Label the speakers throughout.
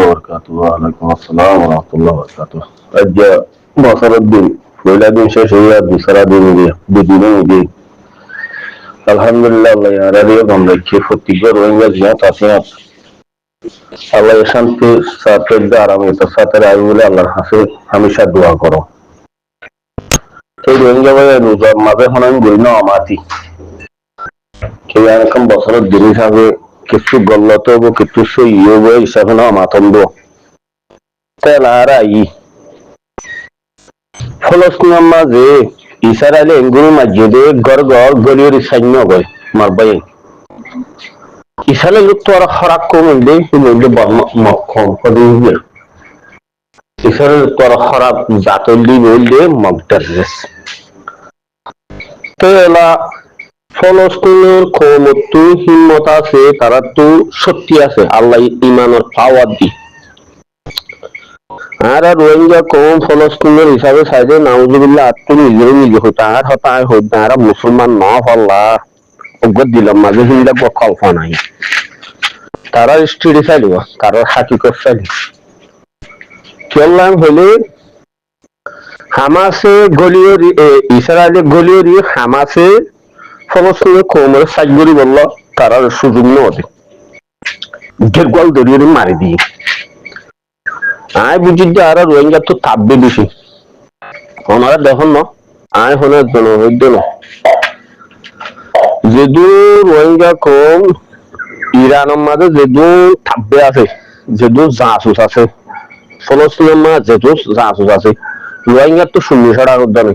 Speaker 1: وبركاته. وعليكم السلام ورحمة الله وبركاته. أجا بصر الدين وإلى دين شاشية بسرى دين بدين دين. الحمد لله الله يا ربي بملك كيف تجر وين جزيات أصناف. الله يشانتي ساتر دارا ميتا ساتر أيوة الله حسين هميشة دعاء كرو. وين جوايا روزا ماذا هنا نقولنا أماتي. كي أنا كم بصر الدين سافي কিছু গল্লত হবো কিছু সই হবো হিসাবে না মাতন্দ তেলারাই ফলস্তিনের মাঝে ইসরায়েলে এঙ্গুরি মাঝে গড় গড় গলিয়র সৈন্য গয় মারবাই ইসরায়েল তো আর খরাক কমলে মধ্যে মক্ষম পদিবে ইসরায়েল তো আর খরাক জাতলি বললে মগদারেস তেলা ফলস্তিনের ক্ষমতা হিম্মত আছে তারা তো শক্তি আছে আল্লাহ ইমানের পাওয়ার দি আর রোহিঙ্গা কম ফলস্তিনের হিসাবে চাইছে নাউজুবিল্লাহ আত্ম নিজের নিজে হইতে আর হতায় হইতে আর মুসলমান ন হল্লা অজ্ঞত দিলাম মাঝে হিন্দা কল্পনা নাই তারা স্ট্রিটে চাইলিব তারা হাকিকত চাইলিব চললাম হলে হামাসে গলিয়রি ইসরায়েলে গলিয়রি হামাসে ফলস্তিনের কৌমের সাজগরি বলল তারা সুযোগ নদে গেরগল দরিয়ে মারি দিয়ে আয় বুঝি যে আর রোহিঙ্গা তো তাপবে বেশি ওনারা দেখুন না আয় হলে যেদু রোহিঙ্গা কম ইরানের মাঝে যেদু তাপবে আছে যেদু জাসুস আছে ফলস্তিনের মাঝে যেদু জাসুস আছে রোহিঙ্গার তো শূন্য ছাড়া উদ্যানে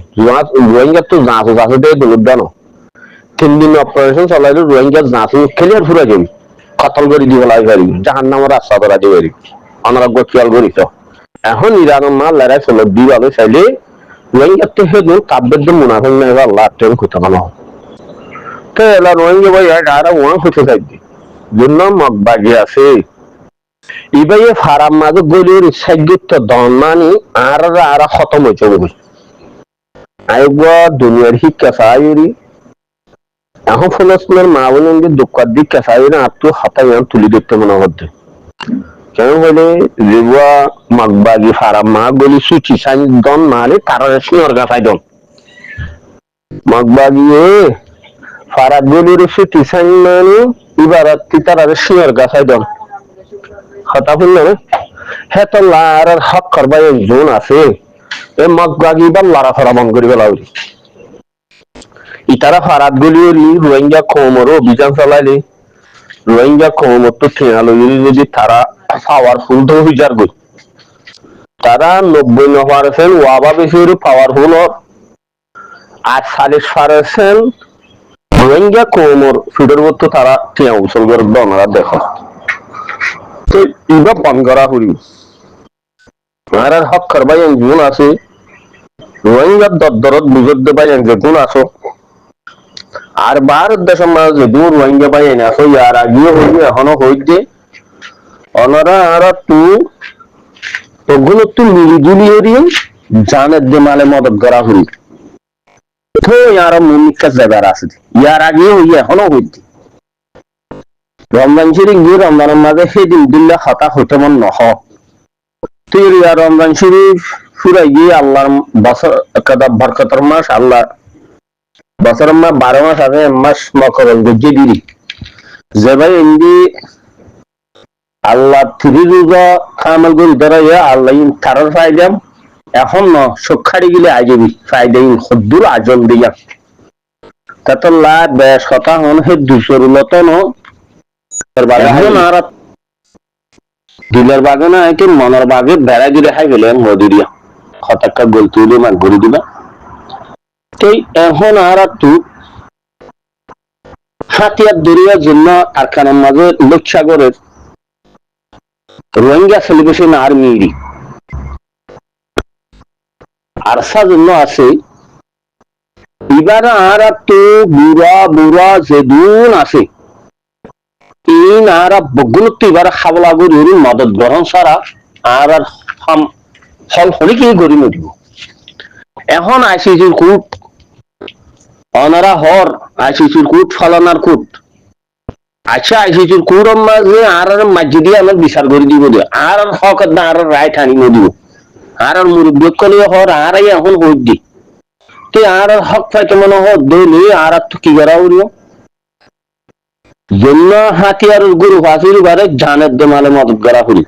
Speaker 1: রোহিঙ্গার তো জাসুস আছে দিয়ে উদ্যান 3 দিন অপারেশন চালাইলে রোহিঙ্গা জাঁচি ক্লিয়ার ফুরা যাবি কতল করে দিব লাই পারি জাহান নামের রাস্তা ধরা দিয়ে পারি অনারোগ্য খেয়াল করিত এখন ইরানের মাল লড়াই চলো দিবালে চাইলে রোহিঙ্গার তো হেদু কাব্যের যে মুনাফিক নাই আল্লাহ ট্রেন খুঁজে পানো তো এলা রোহিঙ্গা ভাই আর ওয়ান খুঁজে থাকবে জন্য মগবাজি আছে ইবাই ফারাম মাঝে গলির সাজ্ঞিত দন মানি আর খতম হয়েছে আয়োগ দুনিয়ার শিক্ষা চাইরি এখন ফলস্তিনের মা বোন দুঃখ দিক কেসাই না আত্ম হাতাই তুলি দেখতে মনে হচ্ছে কেন বলে যেগুয়া মগবাগি ফারাম মা গলি সুচি সাইন দন মালে তারা সিঁড় গাছাই দন মগবাগি ফারাক গলির সুচি সাইন মানে এবার তারা সিঁড় গাছাই দন হতা ফুল না হ্যাঁ তো লার হক করবাই জোন আছে এ মগবাগি বা লারা ফরা বন্ধ করি বেলা ইতারা ফারাত গলিয়রি রোহিঙ্গা কৌমরও অভিযান চালাইলে রোহিঙ্গা কৌমর তো ঠেঙালি যদি তারা পাওয়ারফুল তো বিচার করি তারা 90% ওয়াবা বেশি পাওয়ারফুল আর 40% রোহিঙ্গা কৌমর ফিডের মতো তারা ঠেঙা উচল করে দনারা দেখো তো ইবা বন করা করি আর হক করবাই গুণ আছে রোহিঙ্গার দরদ বুঝত দেবাই যে গুণ আছো আর ভারত দেশের মাঝে দূর রোহিঙ্গা পাই না তো ইয়ার আগেও হইবে এখনো হইতে ওনারা আর ওগুলো তো মিলিজুলি হরিয়ে জানের যে মালে মদত করা হরি তো ইয়ার মুনিকা জায়গার আছে ইয়ার আগেও হইয়ে এখনো হইতে রমজান শরীফ গিয়ে রমজানের মাঝে সেদিন দিল্লা হতা হইতে মন নহ তুই ইয়ার রমজান শরীফ ফুরাই গিয়ে আল্লাহর বছর একটা বরকতের মাস আল্লাহ বছরের মা 12 মাস আছে মাস মকরল গজ্জে দিদি যে ভাই ইন্দি আল্লাহ থ্রি রোজা কামাল করে ধরা আল্লাহ কারোর ফায়দাম এখন ন সক্ষাড়ি গেলে আজবি ফায়দাই হদ্দুর আজল দিয়া তত লা বেশ কথা হন হে 200 লত ন বাগান আর দিলের বাগানে আইকে মনের বাগে বেড়া দিলে খাই গেলে মদিরিয়া হঠাৎ গোল তুলে মান করে দিবা এখন আর একটু হাতিয়ার দরিয়ার জন্য কারখানার মাঝে লোকসাগরের রোহিঙ্গা সেলিব্রেশন আর্মি আরসা জন্য আছে এবার আর একটু বুড়া বুড়া যে দুন আছে তিন আর বগুলত্ব এবার খাবলা গরি মদত গ্রহণ ছাড়া আর ফল হলে কি গড়ি মরিব এখন আইসিসির কুট অনারা হর আইসিসির কুট ফালানার কুট আচ্ছা আইসি কুরম মাঝে আর মাঝে দিয়ে আমার বিচার করে দিব দে আর হক না আর রায় ঠানি দিব আর মুরব্বী কলে হর আর এখন হই দি তুই আর হক পাইতে মনে হ দলি আর তো কি করা উড়িও জন্য হাতিয়ার গুরু ফাঁসির বারে জানের দে মালে মদত করা করি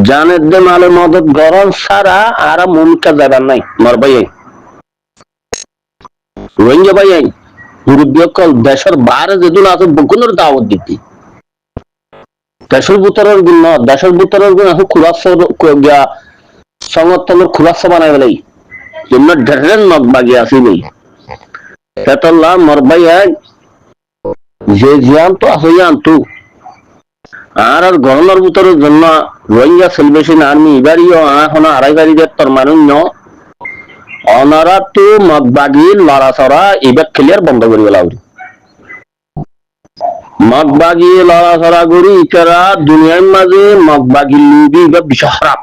Speaker 1: জানের দে মালে মদত গরম সারা আর মুমিকা যাবার নাই মর ভাই রোহিঙ্গা ভাই মুরব্বী কল দেশের বাইরে যেদিন আছে বকুনের দাওয়াত দিতে দেশের ভিতরের গুণ এখন খুলাসা সংগঠনের খুলাসা বানাই গেলেই জন্য ঢেরেন নখ বাগি আসি নেই সেতল্লা মর ভাই যে জিয়ান তো আছে আনতু আর গরমের ভিতরের জন্য রোহিঙ্গা সেলিব্রেশন আর্মি এবারও এখন আড়াই বাড়ি তোর মানুষ অনারা তো মগবাগি লড়াচড়া এবার ক্লিয়ার বন্ধ করে গেল মগবাগি লড়াচড়া করি ইতারা দুনিয়ার মাঝে মগবাগি লুবি এবার বিষয় খারাপ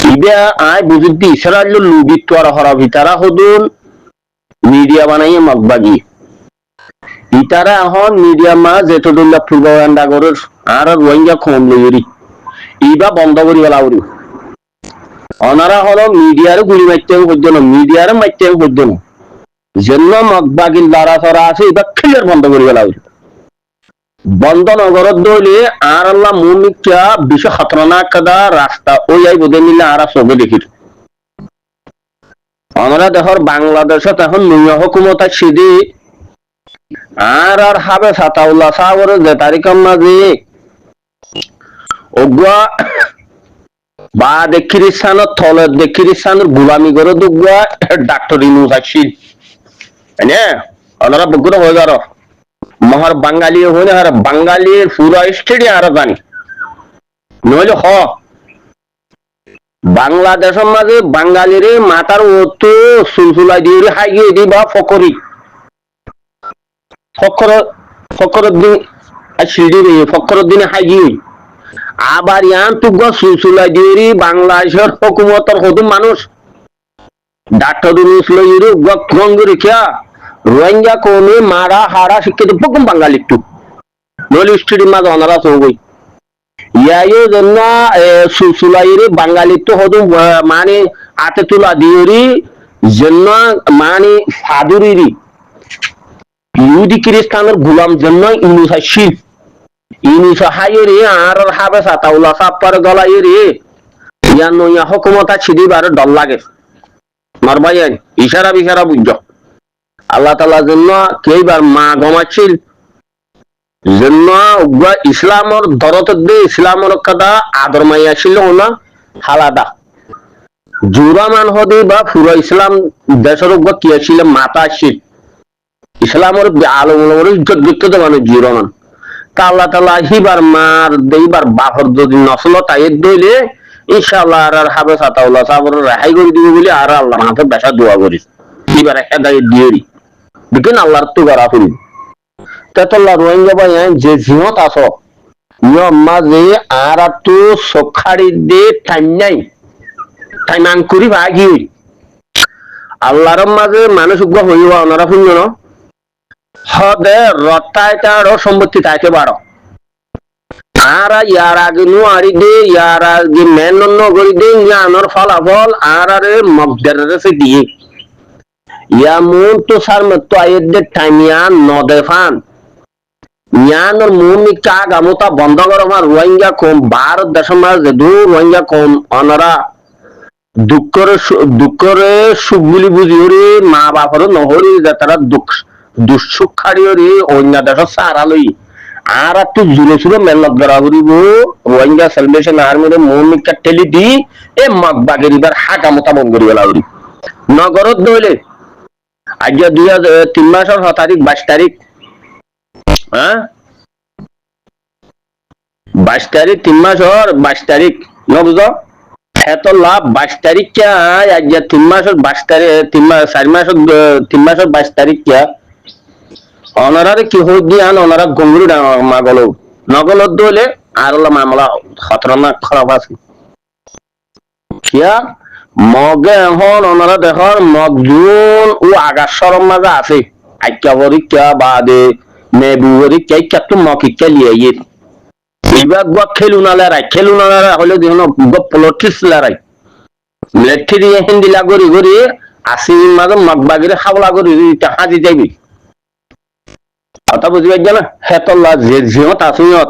Speaker 1: ইবে আয় বুঝি ইসরায়েল লুবি তো আর খারাপ ইতারা হদুন মিডিয়া বানাইয়ে মগবাগি ইতারা এখন মিডিয়া মাঝ এতদুল্লা পূর্বান্ডা করে আর রোহিঙ্গা কম লইরি ইবা বন্ধ করি গেল অনারা হলো মিডিয়ার গুলি মারতে হইতো না মিডিয়ার মারতে হইতো না জন্য মগবাগির লড়াচড়া আছে এবার ক্লিয়ার বন্ধ করে গেল বন্ধ নগরত দইলে আর আল্লাহ মুমিকা বিশ্ব খতরনাক কাদা রাস্তা ওই আই বোধে নিলে আর চোখে দেখি আমরা দেখর বাংলাদেশত এখন নয়া হুকুমত সিদি আর হাবে সাতাউল্লাহ সাগরের যে তারিখের মাঝে ওগুয়া বা খ্রিস্টানের থলে খ্রিস্টানের গুলামি করে দুগুয়া ডাক্তার ইনুস আসছিল হ্যাঁ ওনারা বুকুর হয়ে গেল মহার বাঙালি হইলে আর বাঙালির পুরা স্টেডি আর জানি নইলে হ বাংলাদেশের মাঝে বাঙালির মাথার ওতো সুলসুলাই দিয়ে হাই গিয়ে দিই বা ফকরি ফকরের দিন সিঁড়ি ফকরের দিনে হাই গিয়ে আবার ইয়ান তুগা সুলসুলাই দিয়ে বাংলাদেশের হুকুমতের হদু মানুষ ডাক্তার ইনুস লইরে গঙ্গুরি খেয়া রোহিঙ্গা কমে মারা হারা শিক্ষিত প্রকম বাঙালি একটু নইলে স্টেডি মাঝে অনারা চৌগই ইয়াইও জন্য সুলসুলাইরে বাঙালি তো হদু মানে আতে তুলা দিওরি জন্য মানে সাদুরিরি ইহুদি খ্রিস্টানের গুলাম জন্য ইনুস আসিল ইনুস হাইরে আর হাবে সাতাউল্লাহ সাপ্পার গলাই রে ইয়া নইয়া হুকুমতা ছিদিবার ডর লাগে মারবাই ইশারা বিশারা বুঝ আল্লাহ তাআলার জন্য কেইবার মা গমাচ্ছিল জন্য ইসলামর দরত দে ইসলামর কাদা আদর মাইয়া ছিল না হালাদা জুরামান হদে বা পুরো ইসলাম দেশের কি ছিল মাতা ছিল ইসলামর আলমর ইজ্জত করতে দেওয়া জুরামান তা আল্লাহ তাআলা হিবার মার দেইবার বাফর যদি নসল তাই দইলে ইনশাআল্লাহ আর হাবে সাতাউল্লাহ সাবর রেহাই করে দিব বলে আর আল্লাহর হাতে বেশা দোয়া করি এবার হেদায়েত দিয়েরি দেখেন আল্লাহর তো করা করি তেতল্লা রোহিঙ্গা ভাই যে জিহত আছো নিয়ম মাঝে আর তো সখাড়ি দে টাইম নাই টাইম আঙ্কুরি ভাগি আল্লাহর মাঝে মানুষ উগ্র হইবা ওনারা শুনল না হদে রত্তাইটার সম্পত্তি তাইতে বাড়ো আর ইয়ার আগে নু আড়ি দে ইয়ার আগে মেন নগরী দে ইয়ানোর ফলাফল আর আরে মগদের দিয়ে ইয়ামুন তো সার মতো আয়েদের টাইম ইয়ান নদেফান ইয়ানোর মুমি কাগ আমতা বন্ধ করো আমার রোহিঙ্গা কম ভারত দেশের মাঝে দু রোহিঙ্গা কম অনরা দুঃখরে সুখগুলি বুঝিওরে মা বাপর নহরি যে তারা দুঃসুখ খাড়িওরে অন্য দেশের সারা লই আর একটু জুড়ে সুরে মেহনত করা করিব রোহিঙ্গা সেলিব্রেশন আর্মির মুমিকা টেলি দি এ মগবাগের এবার হাঁকা মতা বন্ধ করি গেলা নগরত দইলে আজ 3 মাসের তারিখ 22 তারিখ হ্যাঁ 22 তারিখ 3 মাসের 22 তারিখ নবুঝ এত লাভ 22 তারিখ কে আজ 3 মাসের 22 তারিখ 4 মাসের 3 মাসের 22 তারিখ কে অনারারে কি হই দিয়ান ওনারা গঙ্গুরি মাগল নগলত দইলে আর মামলা খতরনাক খারাপ আছে কিয়া মগে এখন ওনারা দেখর মগজুন ও আগাছর মাঝে আছে আজ্ঞা পরীক্ষা বাদে me buwari kai kattu moki kaliye iba gwa khelu na la hole dino go politics la rai military hindi la gori gori asi maga magbagire hawla gori ta haji যাইবি কথা বুঝি গেল হেতল্লা যে জিওত আসিয়ত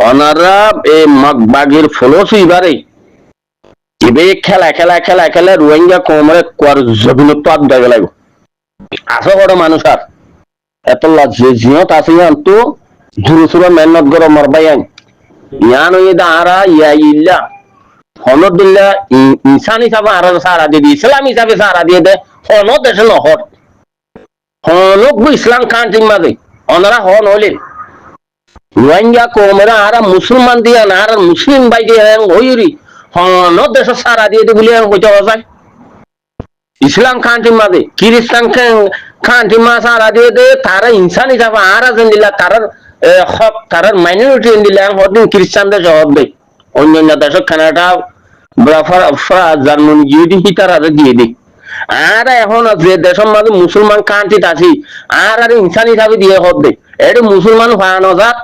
Speaker 1: ওনারা এই মাগবাগির ফলস ইবারে ইবে খেলা রোহিঙ্গা কোমরে কোয়ার জবিনত আদ দেবে লাগবে আসো বড় মানুষ আর হেতল্লা যে জিওত আসিয়ন তো জুরুসুরা মেহনত গর মরবায়ান ইয়ান ওইদা আরা ইয়া ইল্লা হনদুল্লাহ ইনসান হিসাবে আরা সারা দিয়ে ইসলাম হিসাবে সারা দিয়ে দে হন দেশে নহর হনক ইসলাম কান্ট্রি মাঝে ওনারা হন হলেন রোহিঙ্গা কোমরা আরা মুসলমান দিয়া না আর মুসলিম বাই দিয়ে হইরি হন দেশ সারা দিয়ে দে বলে হইতে যায় ইসলাম কান্ট্রি মাঝে খ্রিস্টান কান্ট্রি মা সারা দিয়ে দে তারা ইনসান হিসাবে আরা যেন দিলা তারার হক তারার মাইনরিটি দিলা হদিন খ্রিস্টানদের জবাব দেয় অন্যান্য দেশ কানাডা জার্মানি যদি হিতার আরে দিয়ে দিই আর এখন যে দেশের মাঝে মুসলমান কান্ট্রিত আছি আর ইনসান হিসাবে দিয়ে হবে এটা মুসলমান ফানো যাক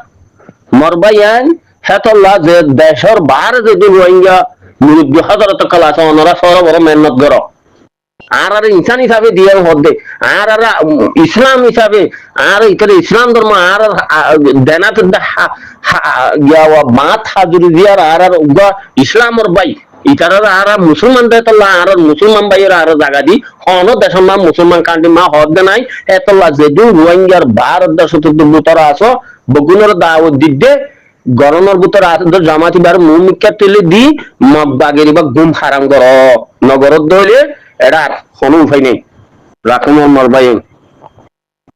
Speaker 1: মরবাইয়ান হেতল্লা যে দেশের বাহার যদি রোহিঙ্গা মুরব্বী হাজারত কাল আছে ওনারা সর বড় মেহনত করো আর ইনসান হিসাবে দিয়ে হবে আর ইসলাম হিসাবে আর এখানে ইসলাম ধর্ম আর দেনাত বাত হাজুরি দিয়ার আর ইসলামর বাই ইতারা আর মুসলমান দেতল্লা আর মুসলমান ভাইয়ের আর জায়গা দি হন দেশের নাম মুসলমান কান্ট্রি মা হদ নাই এতল্লা যেদু রোহিঙ্গার ভারত দেশ বুতর আছো বগুনের দাওয়াত দিদে গরমের বুতর আছে জামাতি বার মুমিকা তেলে দি মগবাগেরি বা গুম হারাম কর নগরত দইলে এটা কোনো উপায় নেই রাখুন আমার ভাই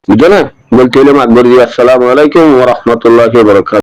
Speaker 1: বুঝো না বলতে হলে মাকবর আসসালামু আলাইকুম ওয়া রাহমাতুল্লাহি ওয়া বারাকাতুহু।